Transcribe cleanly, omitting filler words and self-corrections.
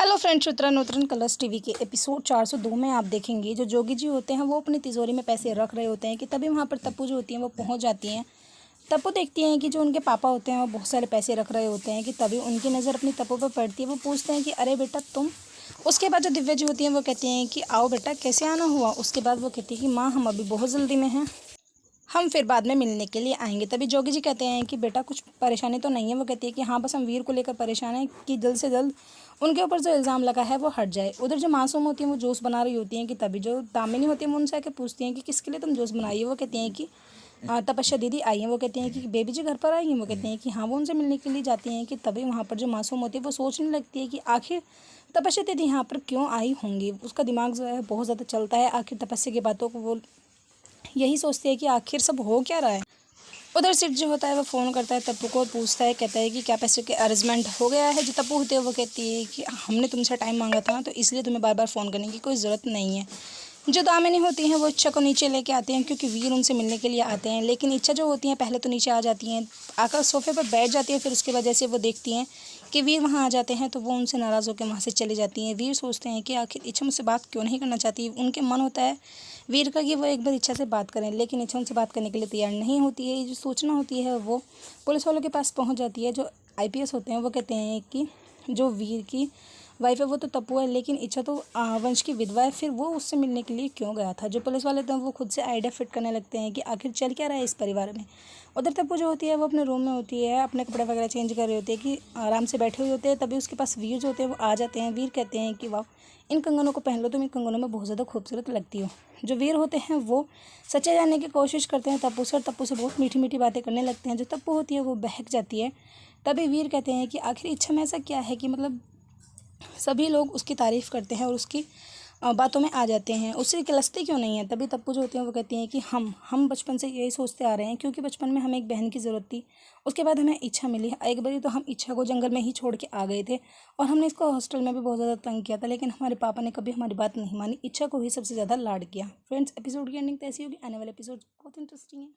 Hello friends, उतरन उतरन Colors TV के episode 402 में आप देखेंगे जो जोगी जी होते हैं वो अपनी तिजोरी में पैसे रख रहे होते हैं कि तभी वहाँ पर तप्पू जो होती हैं वो पहुँच जाती हैं। तप्पू देखती हैं कि जो उनके पापा होते हैं वो बहुत सारे पैसे रख रहे होते हैं कि तभी उनकी नज़र अपनी तप्पू पर पड़ती है। वो पूछते हैं कि अरे बेटा तुम। उसके बाद जो दिव्या जी होती हैं वो कहती हैं कि आओ बेटा कैसे आना हुआ। उसके बाद वो कहती है कि माँ हम अभी बहुत जल्दी में हैं, हम फिर बाद में मिलने के लिए आएंगे। तभी जोगी जी कहते हैं कि बेटा कुछ परेशानी तो नहीं है। वो कहती है कि हाँ बस हम वीर को लेकर परेशान हैं कि जल्द से जल्द उनके ऊपर जो इल्ज़ाम लगा है वो हट जाए। उधर जो मासूम होती हैं वो जूस बना रही होती हैं कि तभी जो दामिनी होती है वो उनसे आके पूछती हैं कि किसके लिए तुम जूस बनाई है। वो कहती हैं कि तपस्या दीदी आई हैं। वो कहती हैं कि बेबी जी घर पर आई हैं। वो कहती हैं कि हाँ। वो उनसे मिलने के लिए जाती हैं कि तभी वहाँ पर जो मासूम होती है वो सोचने लगती है कि आखिर तपस्या दीदी यहाँ पर क्यों आई होंगी। उसका दिमाग जो है बहुत ज़्यादा चलता है आखिर तपस्या की बातों को। वो यही सोचती है कि आखिर सब हो क्या रहा है। उधर सिट जो होता है वो फ़ोन करता है तप्पू को और पूछता है, कहता है कि क्या पैसे के अरेंजमेंट हो गया है। जो तप्पू होती है वो कहती है कि हमने तुमसे टाइम मांगा था तो इसलिए तुम्हें बार बार फ़ोन करने की कोई ज़रूरत नहीं है। जो दामिनी होती हैं वो इच्छा को नीचे लेके आते हैं क्योंकि वीर उनसे मिलने के लिए आते हैं। लेकिन इच्छा जो होती हैं पहले तो नीचे आ जाती हैं, आकर सोफे पर बैठ जाती हैं। फिर उसके बाद जैसे वो देखती हैं कि वीर वहाँ आ जाते हैं तो वो उनसे नाराज़ होकर वहाँ से चली जाती हैं। वीर सोचते हैं कि आखिर इच्छा मुझसे बात क्यों नहीं करना चाहती। उनके मन होता है वीर का कि वो एक बार इच्छा से बात करें, लेकिन इच्छा उनसे बात करने के लिए तैयार नहीं होती है। जो सूचना होती है वो पुलिस वालों के पास पहुँच जाती है। जो IPS होते हैं वो कहते हैं कि जो वीर की वाइफ है वो तो तप्पू है, लेकिन इच्छा तो वंश की विधवा है, फिर वो उससे मिलने के लिए क्यों गया था। जो पुलिस वाले थे वो खुद से आइडिया फिट करने लगते हैं कि आखिर चल क्या रहा है इस परिवार में। उधर तप्पू जो होती है वो अपने रूम में होती है, अपने कपड़े वगैरह चेंज कर रही होती है कि आराम से बैठे हुए होते हैं। तभी उसके पास वीर जो होते हैं वो आ जाते हैं। वीर कहते हैं कि वाह इन कंगनों को पहन लो, तुम इन कंगनों में बहुत ज़्यादा खूबसूरत लगती हो। जो वीर होते हैं वो सच्चाई जानने की कोशिश करते हैं तप्पू से और तप्पू से बहुत मीठी मीठी बातें करने लगते हैं। जो तप्पू होती है वो बहक जाती है। तभी वीर कहते हैं कि आखिर इच्छा में ऐसा क्या है कि मतलब सभी लोग उसकी तारीफ़ करते हैं और उसकी बातों में आ जाते हैं, उससे किलसते क्यों नहीं है। तभी तप्पू जो होती हैं वो कहती हैं कि हम बचपन से यही सोचते आ रहे हैं क्योंकि बचपन में हमें एक बहन की ज़रूरत थी। उसके बाद हमें इच्छा मिली। एक बारी तो हम इच्छा को जंगल में ही छोड़ के आ गए थे और हमने इसको हॉस्टल में भी बहुत ज़्यादा तंग किया था, लेकिन हमारे पापा ने कभी हमारी बात नहीं मानी। इच्छा को ही सबसे ज़्यादा लाड किया। फ्रेंड्स, एपिसोड की एंडिंग तो ऐसी होगी। आने वाले एपिसोड बहुत इंटरेस्टिंग है।